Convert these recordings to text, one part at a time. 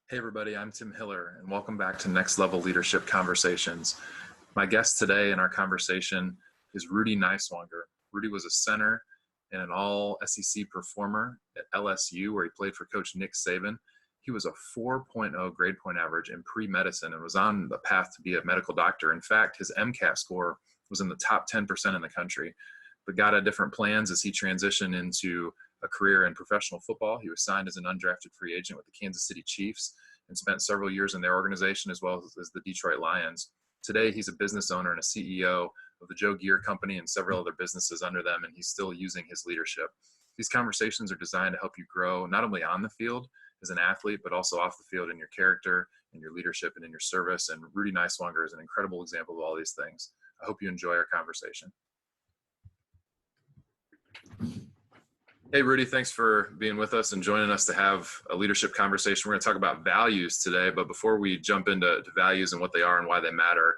Hey everybody, I'm Tim Hiller, and welcome back to Next Level Leadership Conversations. My guest today in our conversation is Rudy Niswanger. Rudy was a center and an all SEC performer at LSU, where he played for Coach Nick Saban. He was a 4.0 grade point average in pre-medicine and was on the path to be a medical doctor. In fact, his MCAT score was in the top 10% in the country, but got different plans as he transitioned into a career in professional football. He was signed as an undrafted free agent with the Kansas City Chiefs and spent several years in their organization as well as the Detroit Lions. Today, he's a business owner and a CEO of the Joe Gear Company and several other businesses under them, and he's still using his leadership. These conversations are designed to help you grow not only on the field as an athlete, but also off the field in your character, in your leadership, and in your service. And Rudy Niswanger is an incredible example of all these things. I hope you enjoy our conversation. Hey, Rudy, thanks for being with us and joining us to have a leadership conversation. We're going to talk about values today, but before we jump into values and what they are and why they matter,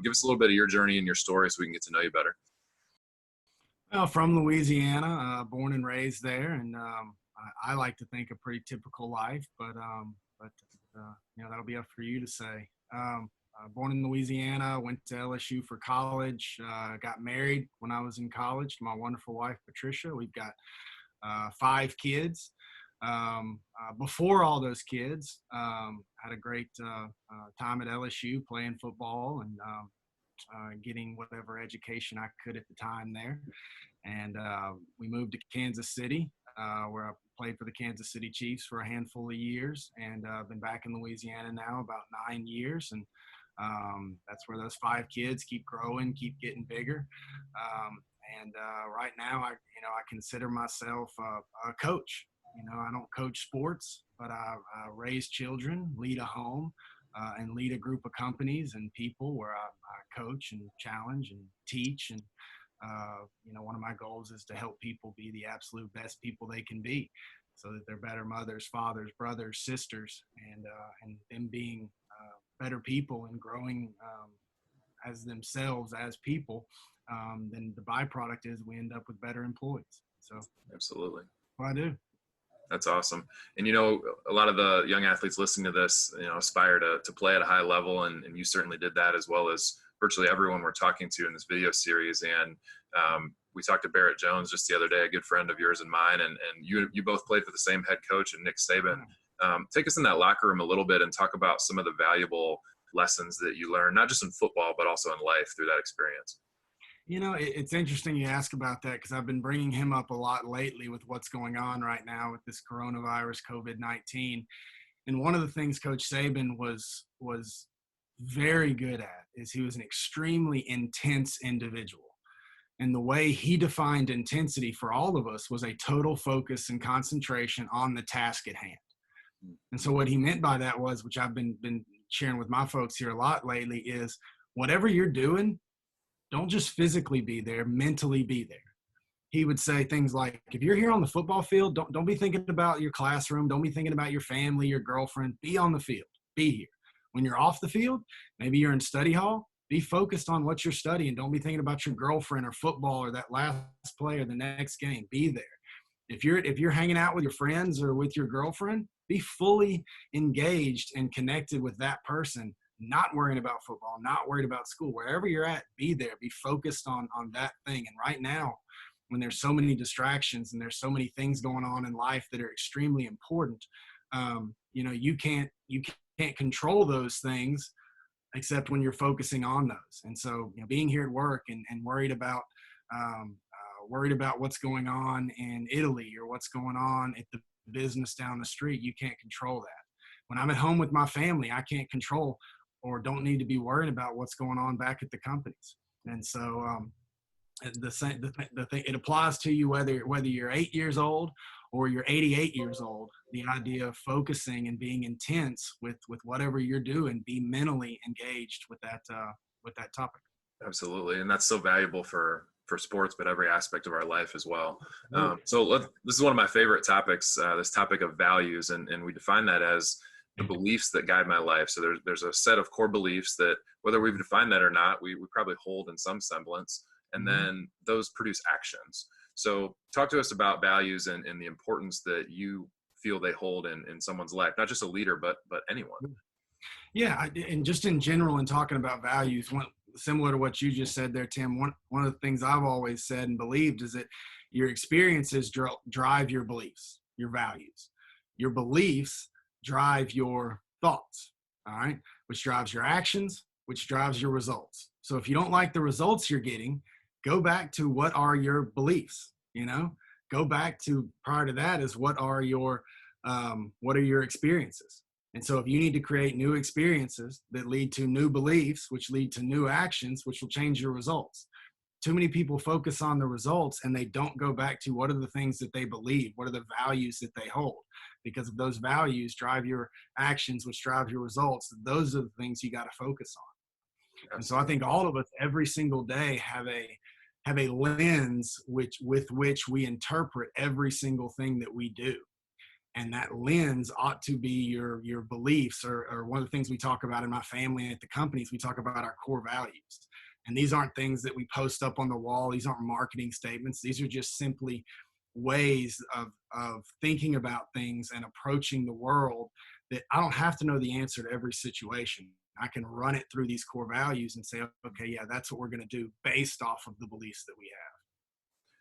give us a little bit of your journey and your story so we can get to know you better. Well, from Louisiana, born and raised there, and I like to think a pretty typical life, but that'll be up for you to say. Born in Louisiana, went to LSU for college, got married when I was in college to my wonderful wife, Patricia. We've got 5 kids. Before all those kids, had a great time at LSU playing football and getting whatever education I could at the time there. And we moved to Kansas City, where I played for the Kansas City Chiefs for a handful of years, and been back in Louisiana now about 9 years. And that's where those 5 kids keep growing, keep getting bigger. Right now, I consider myself a coach. I don't coach sports, but I raise children, lead a home, and lead a group of companies and people where I coach and challenge and teach. And, one of my goals is to help people be the absolute best people they can be so that they're better mothers, fathers, brothers, sisters, and them being better people and growing as themselves as people. Then the byproduct is we end up with better employees. So Absolutely. What I do. That's awesome. And, a lot of the young athletes listening to this, aspire to play at a high level. And you certainly did that, as well as virtually everyone we're talking to in this video series. And we talked to Barrett Jones just the other day, a good friend of yours and mine. And you both played for the same head coach and Nick Saban. Take us in that locker room a little bit and talk about some of the valuable lessons that you learned, not just in football, but also in life through that experience. It's interesting you ask about that, because I've been bringing him up a lot lately with what's going on right now with this coronavirus, COVID-19. And one of the things Coach Saban was very good at is he was an extremely intense individual. And the way he defined intensity for all of us was a total focus and concentration on the task at hand. And so what he meant by that was, which I've been sharing with my folks here a lot lately, is whatever you're doing, don't just physically be there, mentally be there. He would say things like, if you're here on the football field, don't be thinking about your classroom. Don't be thinking about your family, your girlfriend. Be on the field. Be here. When you're off the field, maybe you're in study hall, be focused on what you're studying. Don't be thinking about your girlfriend or football or that last play or the next game. Be there. If you're hanging out with your friends or with your girlfriend, be fully engaged and connected with that person, not worrying about football, not worried about school. Wherever you're at, be there. Be focused on that thing. And right now, when there's so many distractions and there's so many things going on in life that are extremely important, you can't control those things except when you're focusing on those. And so, being here at work and worried about what's going on in Italy or what's going on at the business down the street, you can't control that. When I'm at home with my family, I can't control or don't need to be worried about what's going on back at the companies. And so the thing, it applies to you whether you're 8 years old or you're 88 years old. The idea of focusing and being intense with whatever you're doing, be mentally engaged with that topic. Absolutely. And that's so valuable for sports, but every aspect of our life as well. This is one of my favorite topics, this topic of values. And we define that as the beliefs that guide my life. So there's a set of core beliefs that, whether we've defined that or not, we probably hold in some semblance, and then those produce actions. So talk to us about values and the importance that you feel they hold in someone's life, not just a leader, but anyone. Yeah, and just in general, in talking about values, similar to what you just said there, Tim, one of the things I've always said and believed is that your experiences drive your beliefs, your values. Your beliefs drive your thoughts, all right, which drives your actions, which drives your results. So if you don't like the results you're getting, go back to what are your beliefs, go back to prior to that is what are your experiences. And so if you need to create new experiences that lead to new beliefs, which lead to new actions, which will change your results. Too many people focus on the results and they don't go back to what are the things that they believe, what are the values that they hold. Because if those values drive your actions, which drive your results, those are the things you got to focus on. And so I think all of us every single day have a lens with which we interpret every single thing that we do. And that lens ought to be your beliefs, or one of the things we talk about in my family and at the companies, we talk about our core values. And these aren't things that we post up on the wall. These aren't marketing statements. These are just simply ways of thinking about things and approaching the world that I don't have to know the answer to every situation. I can run it through these core values and say, okay, yeah, that's what we're going to do based off of the beliefs that we have.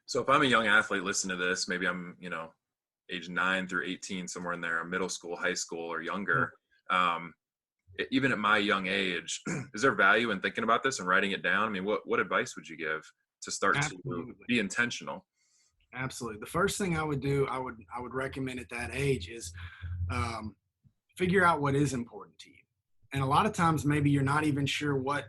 So if I'm a young athlete listening to this, maybe I'm, age 9 through 18, somewhere in there, middle school, high school, or younger. Even at my young age, is there value in thinking about this and writing it down? I mean, what advice would you give to start Absolutely. to be intentional? Absolutely. The first thing I would do, I would recommend at that age is figure out what is important to you. And a lot of times maybe you're not even sure what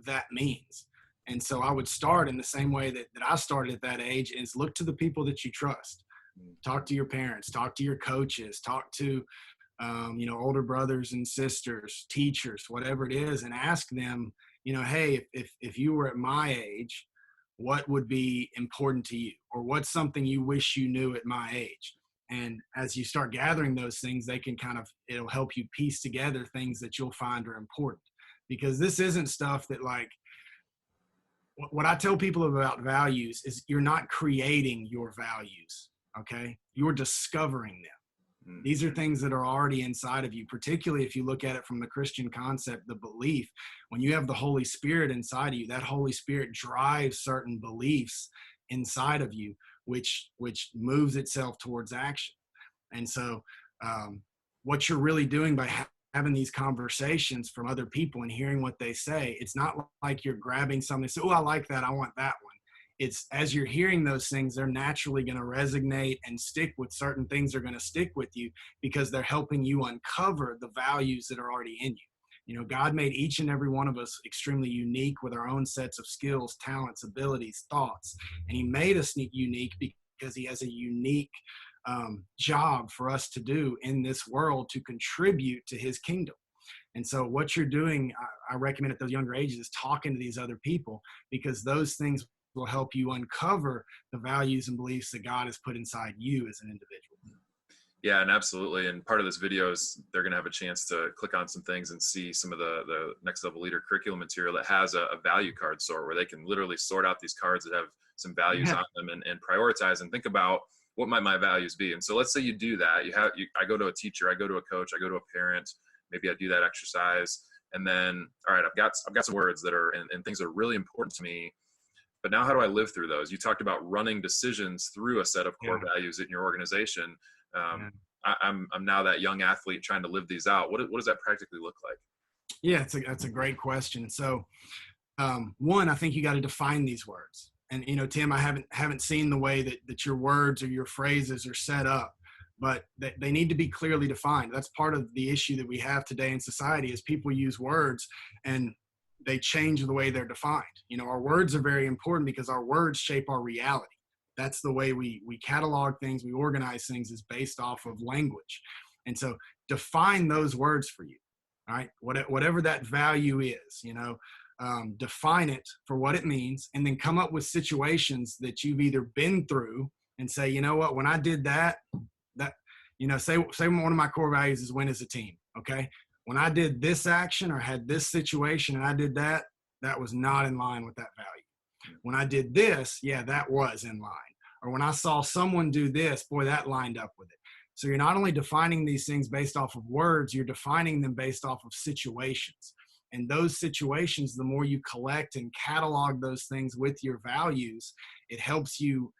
that means. And so I would start in the same way that I started at that age, is look to the people that you trust. Talk to your parents, talk to your coaches, talk to older brothers and sisters, teachers, whatever it is, and ask them, hey, if you were at my age, what would be important to you, or what's something you wish you knew at my age? And as you start gathering those things, they can it'll help you piece together things that you'll find are important. Because this isn't stuff that, like, what I tell people about values is you're not creating your values. Okay. You're discovering them. These are things that are already inside of you, particularly if you look at it from the Christian concept, the belief. When you have the Holy Spirit inside of you, that Holy Spirit drives certain beliefs inside of you, which moves itself towards action. And so what you're really doing by having these conversations from other people and hearing what they say, it's not like you're grabbing something and say, oh, I like that, I want that one. It's as you're hearing those things, they're naturally going to resonate and stick with certain things are going to stick with you because they're helping you uncover the values that are already in you. God made each and every one of us extremely unique with our own sets of skills, talents, abilities, thoughts. And he made us unique because he has a unique job for us to do in this world to contribute to his kingdom. And so what you're doing, I recommend at those younger ages, is talking to these other people, because those things will help you uncover the values and beliefs that God has put inside you as an individual. Yeah, and absolutely. And part of this video is they're going to have a chance to click on some things and see some of the Next Level Leader curriculum material that has a value card sort, where they can literally sort out these cards that have some values on them and prioritize and think about what might my values be. And so let's say you do that. I go to a teacher, I go to a coach, I go to a parent, maybe I do that exercise. And then, all right, I've got some words that are, and things that are really important to me. But now how do I live through those? You talked about running decisions through a set of core values in your organization. I'm now that young athlete trying to live these out. What does that practically look like? Yeah, that's a great question. So one, I think you got to define these words. And, Tim, I haven't seen the way that your words or your phrases are set up, but they need to be clearly defined. That's part of the issue that we have today in society, is people use words and they change the way they're defined. Our words are very important because our words shape our reality. That's the way we catalog things, we organize things, is based off of language. And so define those words for you, all right? Whatever that value is, define it for what it means, and then come up with situations that you've either been through and say, you know what, when I did that, say one of my core values is win as a team, okay? When I did this action or had this situation and I did that, that was not in line with that value. When I did this, yeah, that was in line. Or when I saw someone do this, boy, that lined up with it. So you're not only defining these things based off of words, you're defining them based off of situations. And those situations, the more you collect and catalog those things with your values, it helps you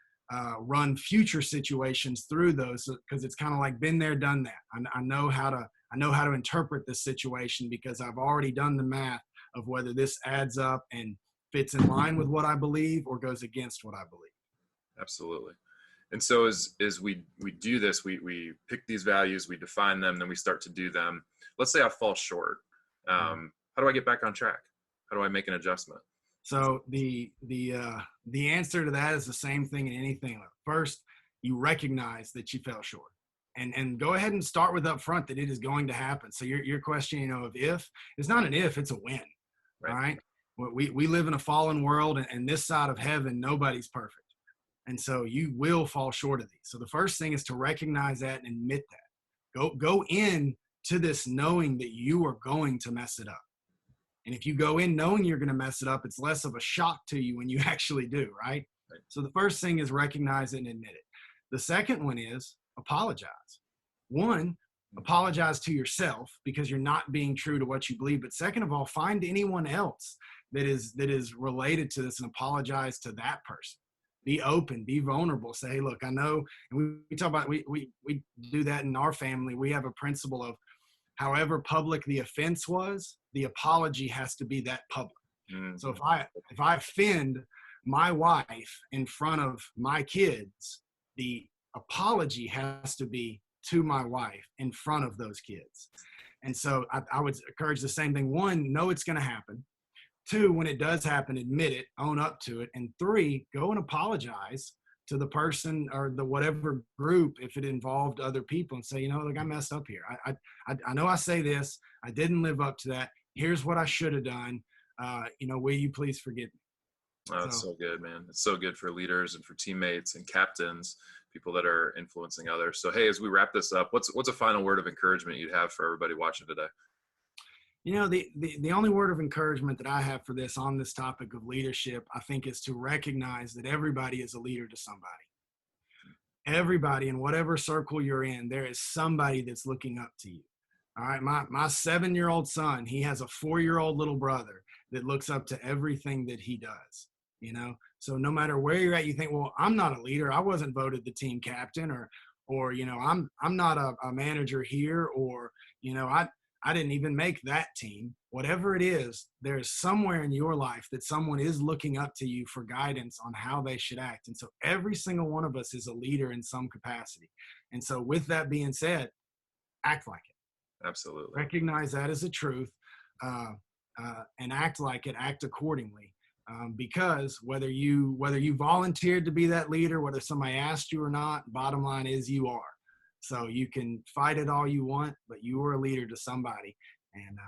run future situations through those, because it's kind of like been there, done that. I know how to interpret this situation because I've already done the math of whether this adds up and fits in line with what I believe or goes against what I believe. Absolutely. And so as we do this, we pick these values, we define them, then we start to do them. Let's say I fall short. How do I get back on track? How do I make an adjustment? So the answer to that is the same thing in anything. First, you recognize that you fell short, and go ahead and start with up front that it is going to happen. So your question, of if, it's not an if, it's a when. Right. All right. We live in a fallen world, and this side of heaven, nobody's perfect. And so you will fall short of these. So the first thing is to recognize that and admit that. Go in to this knowing that you are going to mess it up. And if you go in knowing you're going to mess it up, it's less of a shock to you when you actually do, right? So the first thing is recognize it and admit it. The second one is apologize. One, apologize to yourself because you're not being true to what you believe. But second of all, find anyone else that is related to this and apologize to that person. Be open, be vulnerable. Say, hey, look, I know, and we talk about, we do that in our family. We have a principle of however public the offense was, the apology has to be that public. Mm-hmm. So if I offend my wife in front of my kids, the apology has to be to my wife in front of those kids. And so I would encourage the same thing. One, know it's going to happen. Two, when it does happen, admit it, own up to it. And three, go and apologize to the person or the whatever group if it involved other people and say, look, I messed up here. I know I say this. I didn't live up to that. Here's what I should have done. Will you please forgive me? Oh, it's so good, man. It's so good for leaders and for teammates and captains, people that are influencing others. So, hey, as we wrap this up, what's a final word of encouragement you'd have for everybody watching today? The only word of encouragement that I have for this on this topic of leadership, I think, is to recognize that everybody is a leader to somebody. Everybody, in whatever circle you're in, there is somebody that's looking up to you. All right. My 7-year-old son, he has a 4-year-old little brother that looks up to everything that he does. So no matter where you're at, you think, well, I'm not a leader. I wasn't voted the team captain or I'm not a manager here, or, I didn't even make that team. Whatever it is, there's somewhere in your life that someone is looking up to you for guidance on how they should act. And so every single one of us is a leader in some capacity. And so with that being said, act like it. Absolutely. Recognize that as a truth, and act like it, act accordingly. Because whether you volunteered to be that leader, whether somebody asked you or not, bottom line is you are. So you can fight it all you want, but you are a leader to somebody. And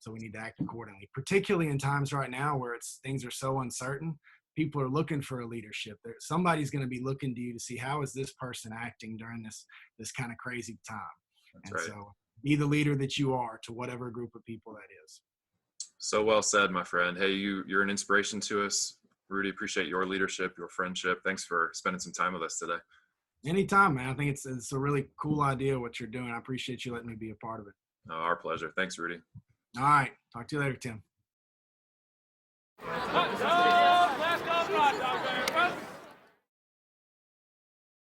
so we need to act accordingly, particularly in times right now where things are so uncertain. People are looking for a leadership. Somebody's going to be looking to you to see how is this person acting during this kind of crazy time. That's right. So be the leader that you are to whatever group of people that is. So well said, my friend. Hey, you're an inspiration to us. Rudy, appreciate your leadership, your friendship. Thanks for spending some time with us today. Anytime, man. I think it's a really cool idea what you're doing. I appreciate you letting me be a part of it. Oh, our pleasure. Thanks, Rudy. All right. Talk to you later, Tim.